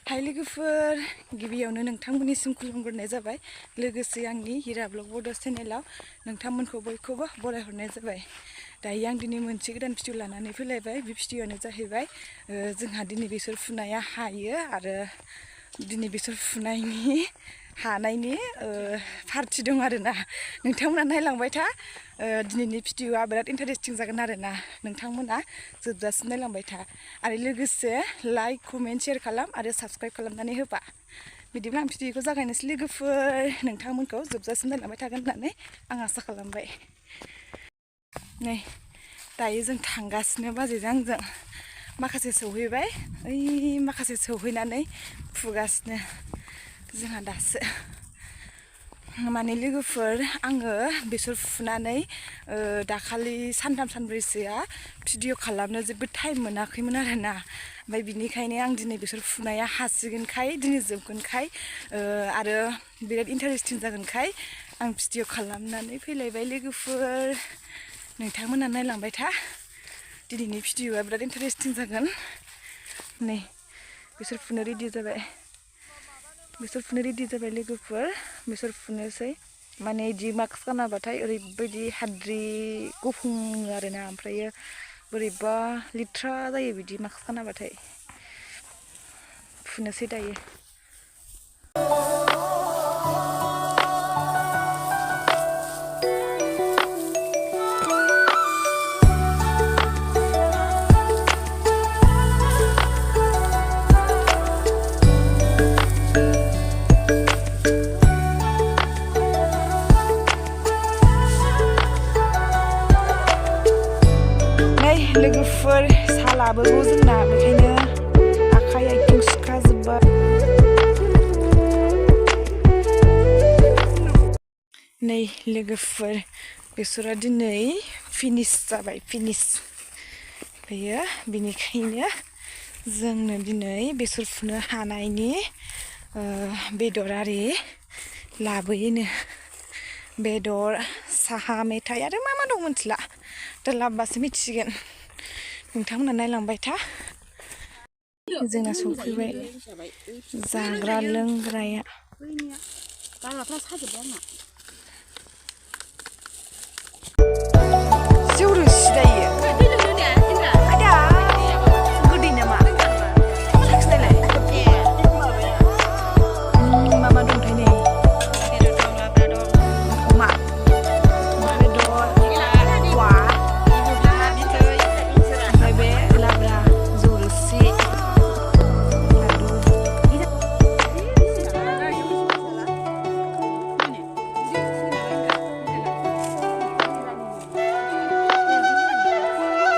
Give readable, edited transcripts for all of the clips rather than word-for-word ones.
हाय लोगोफोर गिबियावनो नोंथांमोननिसिम खुलुमग्रोनाय जाबाय लोगोसे आंनि हिरा ब्लग बड' चेनेलाव नोंथांमोनखौ बयखौबो बरायहरनाय जाबाय। दायो आं दिनै मोनसे गोदान भिडिअ लानानै फैलायबाय। बे भिडिअआनो जाहैबाय जोंहा दिनै बेसर फुनाया हायो आरो दिनै बेसर फुनायनि हानायनि पार्टि दं आरोना। नोंथांमोना नायलांबाय था। दिनैनि भिडिअआ बिराद इन्टारेस्टिं जागोन आरोना। नोंथांमोना जोबजासिम नायलांबाय था आरो लोगोसे लाइक कमेन्ट शेयार खालाम आरो साबस्क्राइब खालामनानै होबा। बिदिब्ला आं भिडिअखौ जागायनोसै लोगोफोर। नोंथांमोनखौ जोबजासिम नायलांबाय थागोन होननानै आं आसा खालामबाय। नै दायो जों थांगासिनो बाजैजों आंजों। माखासे सौहैबाय, ओइ माखासे सौहैनानै फुगासिनो जोंहा दासो। माने लोगोफोर आङो बेसर फुनानै दाखालि सानथाम सानब्रैसोआ भिडिअ खालामनो जोबोद टाइम मोनाखैमोन आरोना। ओमफ्राय बिनिखायनो आं दिनै बेसर फुनाया हासिगोनखाय दिनै जोबगोनखाय आरो बिराद इन्टारेस्टिं जागोनखाय आं भिडिअ खालामनानै फैलायबाय लोगोफोर। नोंथांमोना नायलांबाय था। दिनैनि भिडिअआ बिराद इन्टारेस्टिं जागोन। नै बेसर फुनो रेडि जाबाय। बेसर फुनो रेडि जाबाय लोगोफोर। बेसर फुनोसै। माने इदि मास्क गानाबाथाय ओरैबायदि हाद्रि गुफुङो आरोना। ओमफ्रायो बोरैबा लेथ्रा जायो बिदि मास्क गानाबाथाय। फुनोसै दायो। लोगोफोर साहा लाबोगौ जोंना, बेखायनो आखाइ आथिं सुखाजोब्बाय। नै लोगोफोर बेसरा दिनै फिनिश जाबाय, फिनिश। ओमफ्रायो बिनिखायनो जोंनो दिनै बेसर फुनो हानायनि बेदर आरि लाबोयोनो। बेदर, साहा, मेथाइ आरो मा मा दं मिथिला। दा लाबोबासो मिथिसिगोन। नोंथांमोना नायलांबाय था। जोंना सफैबाय जाग्रा लोंग्राया। जौ रोसि दायो। आदा गोदै नामा? साखिनायलाय। मा मा दंथाय नै? अमा बेदर, औवा, ओमफ्राय बे लाब्रा, जौ रोसि, लादु।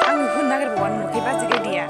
आङो होनो नागिरबावा नुवाखै बाजै गायदेया।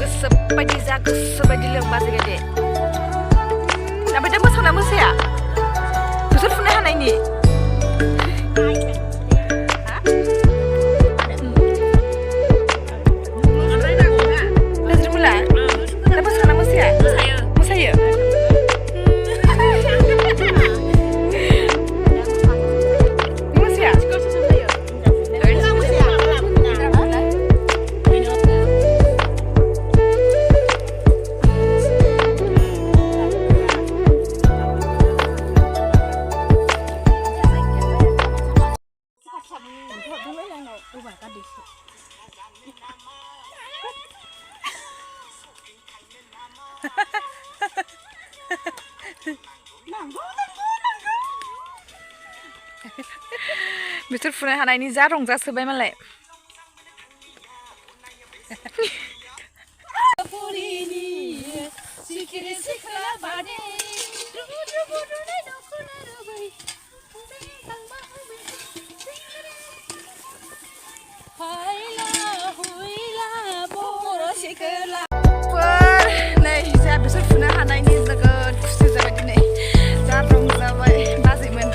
गोसोबायदि जा गोसोबायदि लों बाजै गायदे। ओमफ्राय दा मोसाना मोसाया बेसर फुनो हानायनि बेसर फुनाय हानायनि जा रंजासोबाय मालाय नै जा बेसर फुनो हानायनि जोबोद खुसि जाबाय दिनै जा रंजाबाय बाजैमोन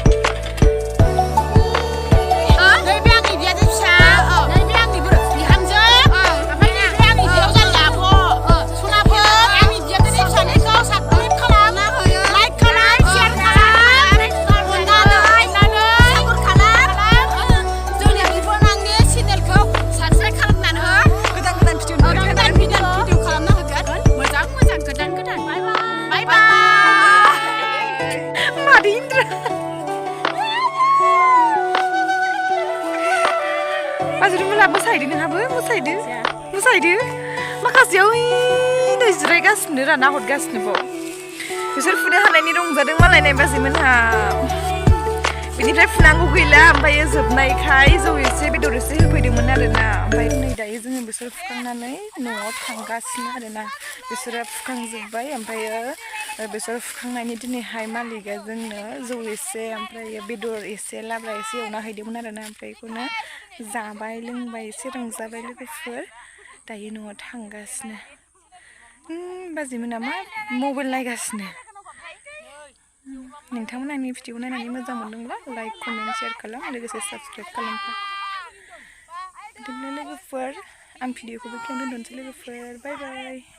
मोसाहैदो नोंहाबो मोसाहैदो माखासेयाव नै जिरायगासिनो राना हरगासिनो बाव बिसोर फुनो हानायनि रंजादों मालायनाय बाजैमोनहा बेनिफ्राय फुनांगौ गैला ओमफ्राय जोबनायखाय जौ एसे बेदर एसे होफैदोंमोन आरोना ओमफ्राय नै दायो जोङो बिसोर फुखांनानै न'आव थांगासिनो आरोना बिसोरो फुखांजोब्बाय ओमफ्रायो बिसोर फुखांनायनि दिनैहाय मालिकआ जोंनो जौ एसे ओमफ्राय बेदर एसे लाब्रा एसे एवना हैदोंमोन आरोना ओमफ्राय बेखौनो जाबाय लोंबाय एसे रंजाबाय लोगोफोर दायो न'आव थांगासिनो बाजैमोना मा मबाइल नायगासिनो नोंथांमोना आंनि भिडिअ नायनानै मोजां मोनदोंब्ला लाइक कमेन्ट शेयार खालाम लोगोसे साबस्क्राइब खालामफा बिदिनो लोगोफोर आं भिडिअखौ बेखिनियावनो दोनथ'नोसै लोगोफोर बाय बाय